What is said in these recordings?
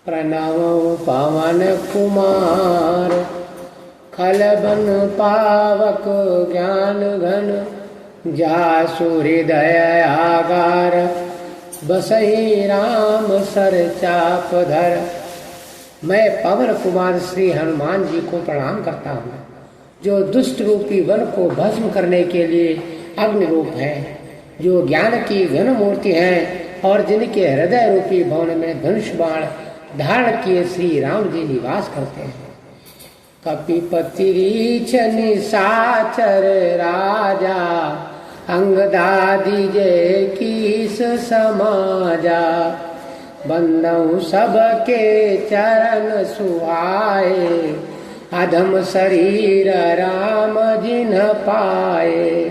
प्रणव पवन कुमार खलबन पावक ज्ञान घन जासु हृदय आगार बसहि राम सर चाप धर। मैं पवन कुमार श्री हनुमान जी को प्रणाम करता हूँ, जो दुष्ट रूपी वन को भस्म करने के लिए अग्नि रूप है, जो ज्ञान की घन मूर्ति है और जिनके हृदय रूपी भवन में धनुष बाण धारण किए श्री राम जी निवास करते हैं। कपिपति रीछ निशाचर राजा अंगदादि जय कीस समाजा। बंदऊ सबके चरण सुहाए अधम शरीर राम जिन्ह पाए।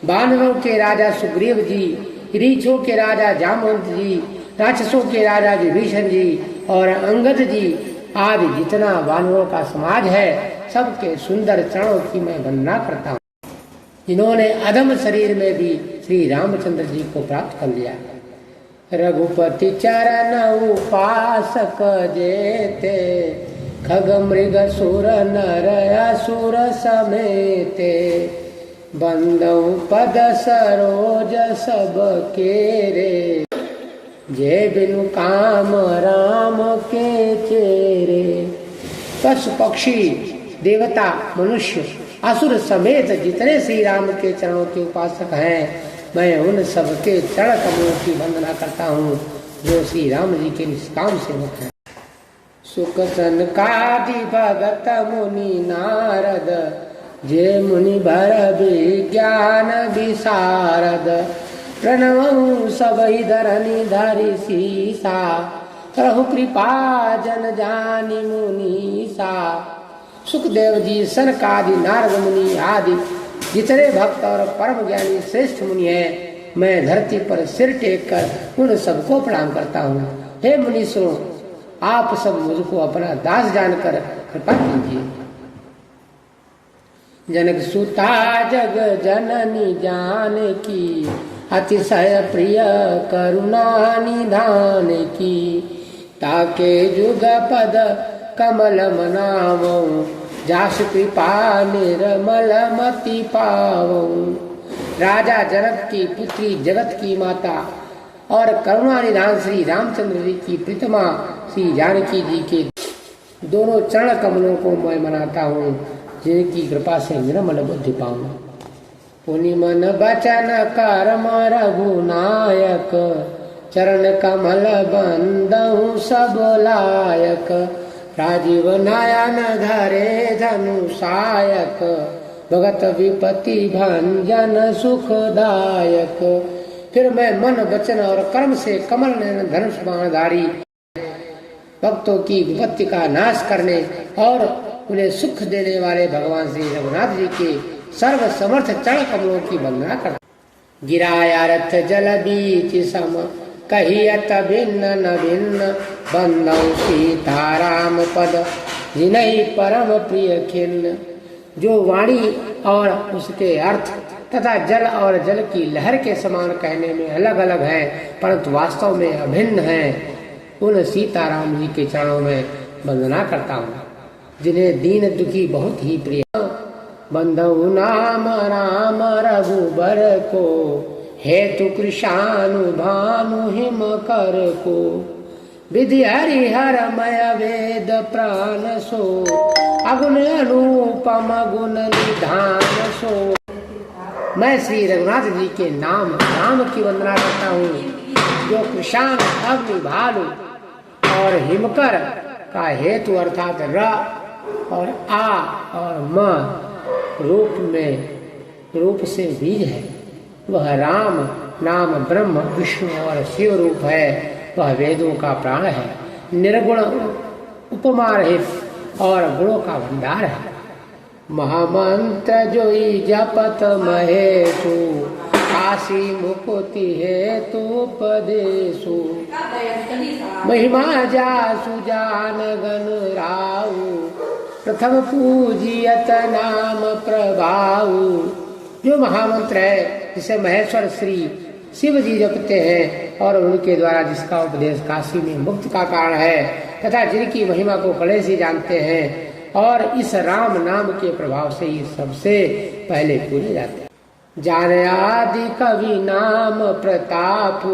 बानरों के राजा सुग्रीव जी, रीछों के राजा जामवंत जी, राक्षसों के राजा विभीषण जी और अंगद जी आदि जितना वानरों का समाज है, सबके सुंदर चरणों की मैं वंदना करता हूँ, जिन्होंने अधम शरीर में भी श्री रामचंद्र जी को प्राप्त कर लिया। रघुपति चरण उपासक जेते खग मृग सुर नर असुर समेते। बंदऊ पद सरोज सब केरे जय बिनु काम राम के चेरे। पशु पक्षी देवता मनुष्य असुर समेत जितने श्री राम के चरणों के उपासक हैं, मैं उन सबके चरण कमलों की वंदना करता हूँ, जो श्री राम जी के निष्काम सेवक हैं। सुख सनकादि भगत मुनि नारद जे मुनि भर विज्ञान विशारद। प्रणव सबहि धरनी धरि सीसा प्रभु कृपा जन जानी मुनीसा। सुखदेव जी, सनकादि, नारद मुनि आदि जितने भक्त और परम ज्ञानी श्रेष्ठ मुनि हैं, मैं धरती पर सिर टेक कर उन सबको प्रणाम करता हूँ। हे मुनीश्वरों, आप सब मुझको अपना दास जानकर कृपा कीजिए। जनक सुता जग जननी जानकी अतिशय प्रिय करुणा निधान की। ताके जुग पद कमल मनावो जास कृपा निर्मल मति पावो। राजा जनक की पुत्री, जगत की माता और करुणा निधान श्री रामचंद्र जी की प्रीतमा श्री जानकी जी के दोनों चरण कमलों को मैं मनाता हूँ, जिनकी कृपा से निर्मल बुद्धि पाऊं। पुनि मन बचन कर्म रघुनायक चरण कमल बंदहु सब लायक। राजीव नयन धरे धनुषायक भगत विपति भंजन सुखदायक। फिर मैं मन वचन और कर्म से कमल नयन धनुष बाणधारी भक्तों की विपत्ति का नाश करने और उन्हें सुख देने वाले भगवान श्री रघुनाथ जी के सर्व समर्थ चरण कमलों की वंदना करता। गिराया रथ जल बीच सम कहियत भिन्न न भिन्न। बंदौ सीताराम पद जिन्हि परम प्रिय खिन्न। जो वाणी और उसके अर्थ तथा जल और जल की लहर के समान कहने में अलग अलग है, परंतु वास्तव में अभिन्न है, उन सीताराम जी के चरणों में वंदना करता हूँ, जिन्हें दीन दुखी बहुत ही प्रिय। बंधु नाम राम रघुबर को हेतु कृषानु भानु हिम कर को। विधि हरिहर मय वेद प्राण सो अगुण अनुपम गुण निधान सो। मैं श्री रघुनाथ जी के नाम राम की वंदना करता हूँ, जो कृषाण अग्नि भालु और हिमकर का हेतु अर्थात र और आ और म रूप से बीज है। वह राम नाम ब्रह्म विष्णु और शिव रूप है। वह वेदों का प्राण है, निर्गुण उपमा रहित और गुणों का भंडार है। महामंत्र जोई जपत महेशु काशी मुकुति हेतु उपदेशु। महिमा जासु जान गण राउ प्रथम पूजियत नाम प्रभाऊ। जो महामंत्र है जिसे महेश्वर श्री शिव जी जपते हैं, और उनके द्वारा जिसका उपदेश काशी में मुक्ति का कारण है तथा जिनकी महिमा को कड़े से जानते हैं और इस राम नाम के प्रभाव से ही सबसे पहले पूरे जाते हैं। जाने आदि कवि नाम प्रतापु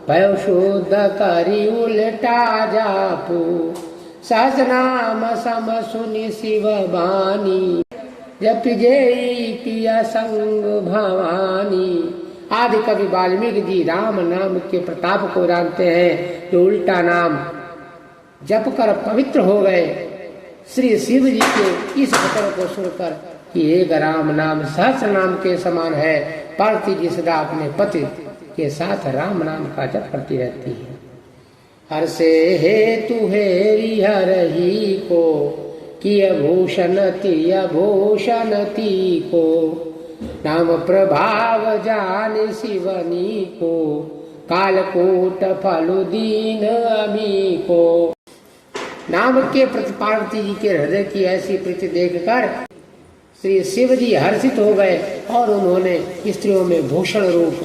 भय शुद्ध करी उल्टा जापू सहज नाम सम सुनि शिव बानी जप जय पिया संग भवानी। आदि कवि वाल्मीकि जी राम नाम के प्रताप को जानते हैं जो उल्टा नाम जप कर पवित्र हो गए। श्री शिव जी के इस वचन को सुनकर कि एक राम नाम सहस्र नाम के समान है, पार्वती जी सदा अपने पति के साथ राम नाम का जप करती रहती है। हर से हेतु हेरी हर ही को किय भूषण तिय भूषण ती को नाम प्रभाव जान शिवनी को कालकूट फलु दीन अमी को। नाम के प्रति पार्वती जी के हृदय की ऐसी प्रीति देखकर श्री शिव जी हर्षित हो गए और उन्होंने स्त्रियों में भूषण रूप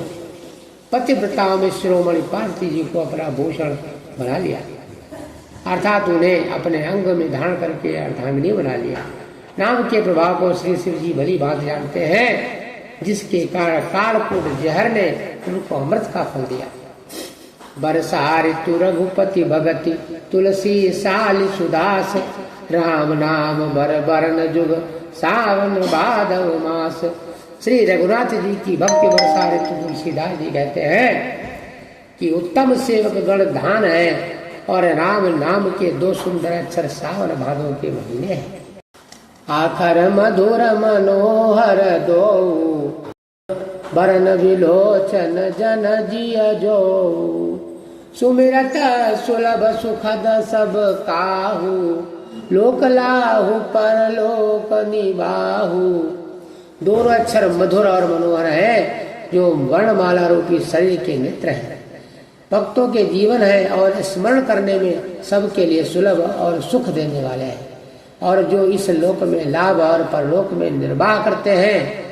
पतिव्रताओं में शिरोमणि पार्वती जी को अपना भूषण बना लिया, अर्थात उन्हें अपने अंग में धारण करके अर्धांगिनी बना लिया। नाम के प्रभाव को श्री शिव जी भली बात जानते हैं, जिसके कारण कालकूट जहर ने उनको अमृत का फल दिया। बरसा ऋतु रघुपति भगति तुलसी साल सुदास राम नाम बर बरन जुग सावन भादव मास। श्री रघुनाथ जी की भक्ति बरसा ऋतु तुलसीदास जी कहते हैं कि उत्तम सेवक गण धान है और राम नाम के दो सुंदर अक्षर सावन भादव के महीने हैं। आखर मधुर मनोहर दो बरन विलोचन जन जिय जो सुमिरत सुलभ सुखद सब काहू लोक लाहू पर लोक निबाहू। दोनों अक्षर मधुर और मनोहर है जो वर्णमाला रूपी शरीर के नेत्र है, भक्तों के जीवन है और स्मरण करने में सबके लिए सुलभ और सुख देने वाले हैं, और जो इस लोक में लाभ और परलोक में निर्वाह करते हैं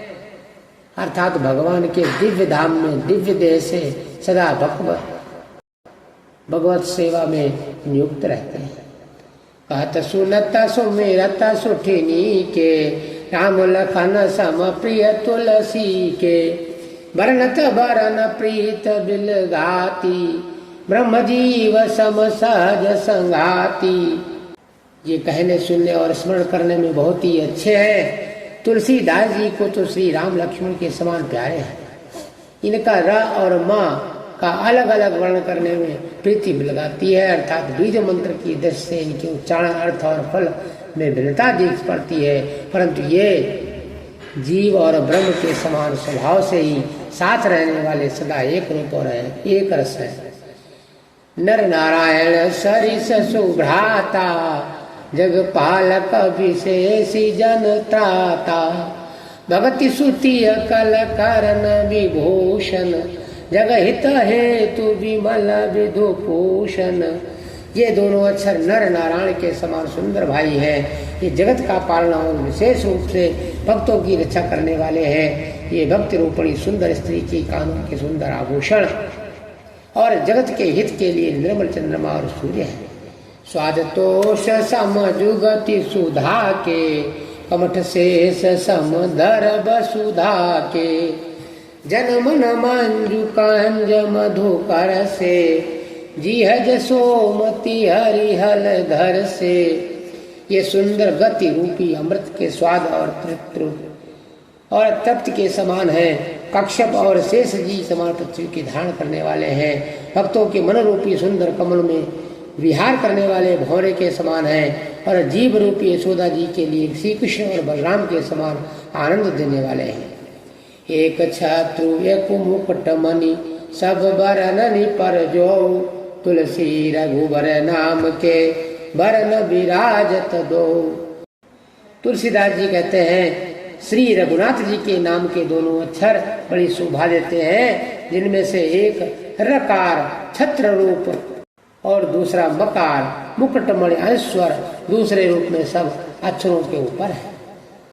अर्थात भगवान के दिव्य धाम में दिव्य देह से सदा भगवत सेवा में नियुक्त रहते हैं। कहत सुनत सुमिरत सुठिनी के राम लखन सम प्रिय तुलसी के बरनत बरन प्रीत बिल गाती ब्रह्म जीव सम सहज संगाती। ये कहने सुनने और स्मरण करने में बहुत ही अच्छे हैं। तुलसीदास जी को तो श्री राम लक्ष्मण के समान प्यारे हैं। इनका र और माँ का अलग अलग वर्ण करने में प्रीति लगाती है, अर्थात बीज मंत्र की दृष्टि से इनके उच्चारण अर्थ और फल में भिन्नता दिख पड़ती है, परंतु ये जीव और ब्रह्म के समान स्वभाव से ही साथ रहने वाले सदा एक रूप और एक रस है। नर नारायण सरिस सुभ्राता जग पालक विशेषी जन त्राता भगति सुतिय कल करण विभूषण जग हित हेतु विमल विधु भूषण। ये दोनों अक्षर नर नारायण के समान सुंदर भाई हैं। ये जगत का पालना और विशेष रूप से भक्तों की रक्षा करने वाले हैं। ये भक्ति रूपणी सुंदर स्त्री की कानों के सुंदर आभूषण और जगत के हित के लिए निर्मल चंद्रमा और सूर्य है। स्वादतोष सम जुगति सुधा के कमठ शेष सम दर वसुधा के जन मन मंजु कंज मधुकर से जीहज सोमति हरिहल धर से। ये सुंदर गति रूपी अमृत के स्वाद और तृप्त और तृप्त के समान है। कश्यप और शेष जी समान पृथ्वी की धारण करने वाले हैं। भक्तों के मन रूपी सुंदर कमल में विहार करने वाले भौरे के समान है और जीव रूपी यशोदा जी के लिए श्री कृष्ण और बलराम के समान आनंद देने वाले हैं। एक छत्रु एक मुकुट मणि सब बरननि पर जो तुलसी रघुबर नाम के बरन विराजत दो। तुलसीदास जी कहते हैं श्री रघुनाथ जी के नाम के दोनों अक्षर बड़ी शोभा देते हैं, जिनमें से एक रकार छत्र रूप और दूसरा मकार मुकुटमणि अंस्वर दूसरे रूप में सब अक्षरों के ऊपर है।